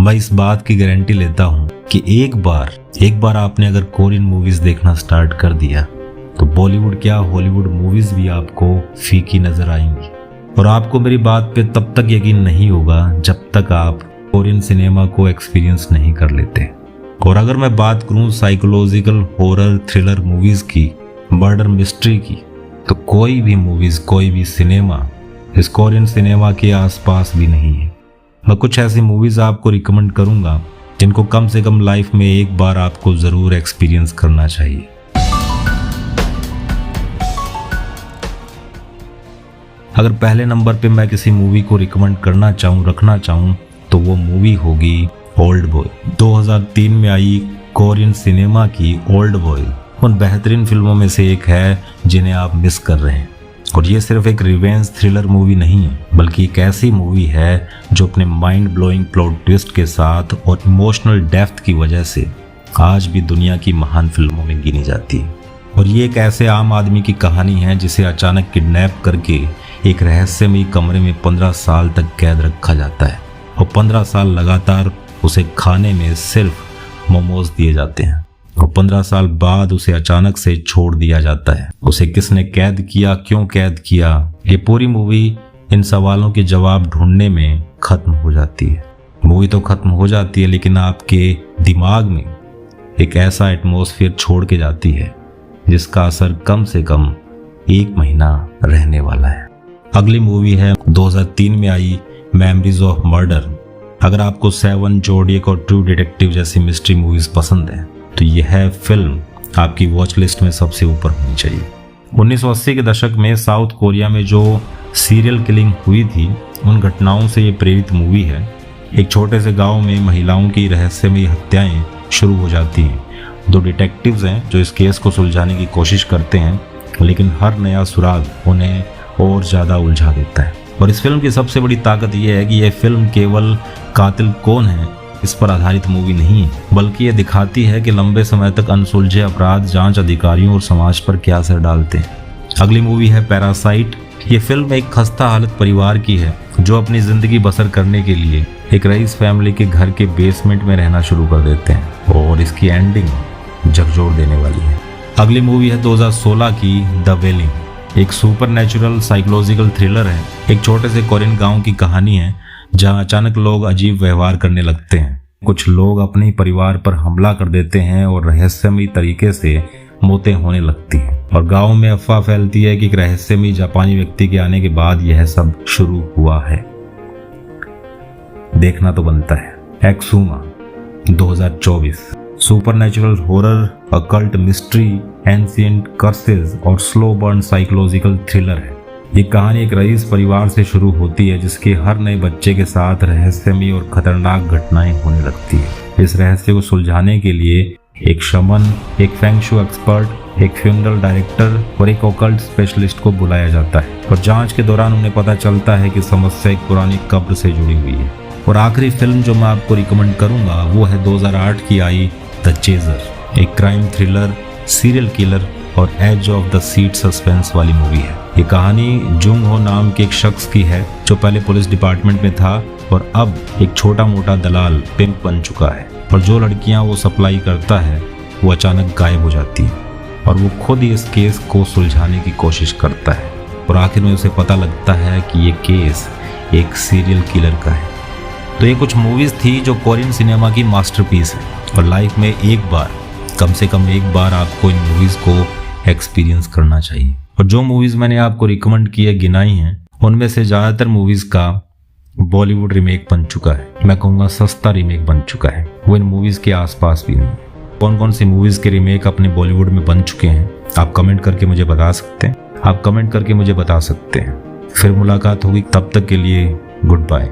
मैं इस बात की गारंटी लेता हूँ कि एक बार आपने अगर कोरियन मूवीज देखना स्टार्ट कर दिया तो बॉलीवुड क्या हॉलीवुड मूवीज भी आपको फीकी नजर आएंगी। और आपको मेरी बात पे तब तक यकीन नहीं होगा जब तक आप कोरियन सिनेमा को एक्सपीरियंस नहीं कर लेते। और अगर मैं बात करूं साइकोलॉजिकल हॉरर थ्रिलर मूवीज की, मर्डर मिस्ट्री की, तो कोई भी मूवीज कोई भी सिनेमा इस कोरियन सिनेमा के आसपास भी नहीं है। मैं कुछ ऐसी मूवीज आपको रिकमेंड करूंगा जिनको कम से कम लाइफ में एक बार आपको जरूर एक्सपीरियंस करना चाहिए। अगर पहले नंबर पे मैं किसी मूवी को रिकमेंड रखना चाहूँ तो वो मूवी होगी ओल्ड बॉय। 2003 में आई कोरियन सिनेमा की ओल्ड बॉय उन बेहतरीन फिल्मों में से एक है जिन्हें आप मिस कर रहे हैं। और ये सिर्फ एक रिवेंज थ्रिलर मूवी नहीं है, बल्कि एक ऐसी मूवी है जो अपने माइंड ब्लोइंग प्लॉट ट्विस्ट के साथ और इमोशनल डेप्थ की वजह से आज भी दुनिया की महान फिल्मों में गिनी जाती है। और ये एक ऐसे आम आदमी की कहानी है जिसे अचानक किडनैप करके एक रहस्यमयी कमरे में 15 साल तक कैद रखा जाता है और 15 साल लगातार उसे खाने में सिर्फ मोमोज दिए जाते हैं। और 15 साल बाद उसे अचानक से छोड़ दिया जाता है। उसे किसने कैद किया, क्यों कैद किया, ये पूरी मूवी इन सवालों के जवाब ढूंढने में खत्म हो जाती है। मूवी तो खत्म हो जाती है लेकिन आपके दिमाग में एक ऐसा एटमॉस्फेयर छोड़ के जाती है जिसका असर कम से कम 1 महीना रहने वाला है। अगली मूवी है 2003 में आई मेमोरीज ऑफ मर्डर। अगर आपको 7, जोडियक और ट्रू डिटेक्टिव जैसी मिस्ट्री मूवीज पसंद है तो यह फिल्म आपकी वॉच लिस्ट में सबसे ऊपर होनी चाहिए। 1980 के दशक में साउथ कोरिया में जो सीरियल किलिंग हुई थी उन घटनाओं से ये प्रेरित मूवी है। एक छोटे से गांव में महिलाओं की रहस्यमयी हत्याएं शुरू हो जाती हैं। 2 डिटेक्टिव्स हैं जो इस केस को सुलझाने की कोशिश करते हैं, लेकिन हर नया सुराग उन्हें और ज़्यादा उलझा देता है। और इस फिल्म की सबसे बड़ी ताकत यह है कि यह फिल्म केवल कातिल कौन है इस पर आधारित मूवी नहीं है, बल्कि ये दिखाती है कि लंबे समय तक अनसुलझे अपराध जांच अधिकारियों और समाज पर क्या असर डालते हैं। अगली मूवी है पैरासाइट। ये फिल्म एक खस्ता हालत परिवार की है जो अपनी जिंदगी बसर करने के लिए एक रईस फैमिली के घर के बेसमेंट में रहना शुरू कर देते हैं और इसकी एंडिंग झकझोर देने वाली है। अगली मूवी है 2016 की द वेलिंग। एक सुपर नेचुरल साइकोलॉजिकल थ्रिलर है। एक छोटे से कोरियन गांव की कहानी है जहां अचानक लोग अजीब व्यवहार करने लगते हैं। कुछ लोग अपने परिवार पर हमला कर देते हैं और रहस्यमयी तरीके से मौतें होने लगती हैं। और गांव में अफवाह फैलती है कि एक रहस्यमयी जापानी व्यक्ति के आने के बाद यह सब शुरू हुआ है। देखना तो बनता है। एक्सुमा 2024 supernatural horror, occult mystery, ancient curses और स्लो बर्न साइकोलॉजिकल थ्रिलर है। ये कहानी एक रईस परिवार से शुरू होती है जिसके हर नए बच्चे के साथ रहस्यमयी और खतरनाक घटनाएं होने लगती है। इस रहस्य को सुलझाने के लिए एक शमन, एक फेंगशू एक्सपर्ट, एक फ्यूनरल डायरेक्टर और एक ओकल्ट स्पेशलिस्ट को बुलाया जाता है। और जांच के दौरान उन्हें पता चलता है कि समस्या एक पुरानी कब्र से जुड़ी हुई है। और आखिरी फिल्म जो मैं आपको रिकमेंड करूंगा वो है 2008 की आई द चेजर। एक क्राइम थ्रिलर, सीरियल किलर और edge of the seat suspense वाली मूवी है। ये कहानी जुंग हो नाम के एक शख्स की है जो पहले पुलिस डिपार्टमेंट में था और अब एक छोटा मोटा दलाल पिंप बन चुका है। और जो लड़कियां वो सप्लाई करता है वो अचानक गायब हो जाती है और वो खुद ही इस केस को सुलझाने की कोशिश करता है। और आखिर में उसे पता लगता है कि ये केस एक सीरियल किलर का है। तो ये कुछ मूवीज थी जो कोरियन सिनेमा की मास्टरपीस है और लाइफ में एक बार, कम से कम एक बार आपको इन मूवीज को एक्सपीरियंस करना चाहिए। और जो मूवीज मैंने आपको रिकमेंड किए गिनाई हैं उनमें से ज़्यादातर मूवीज का बॉलीवुड रीमेक बन चुका है। मैं कहूँगा सस्ता रीमेक बन चुका है, वो इन मूवीज के आसपास भी नहीं। कौन कौन सी मूवीज के रीमेक अपने बॉलीवुड में बन चुके हैं आप कमेंट करके मुझे बता सकते हैं। फिर मुलाकात होगी, तब तक के लिए गुड बाय।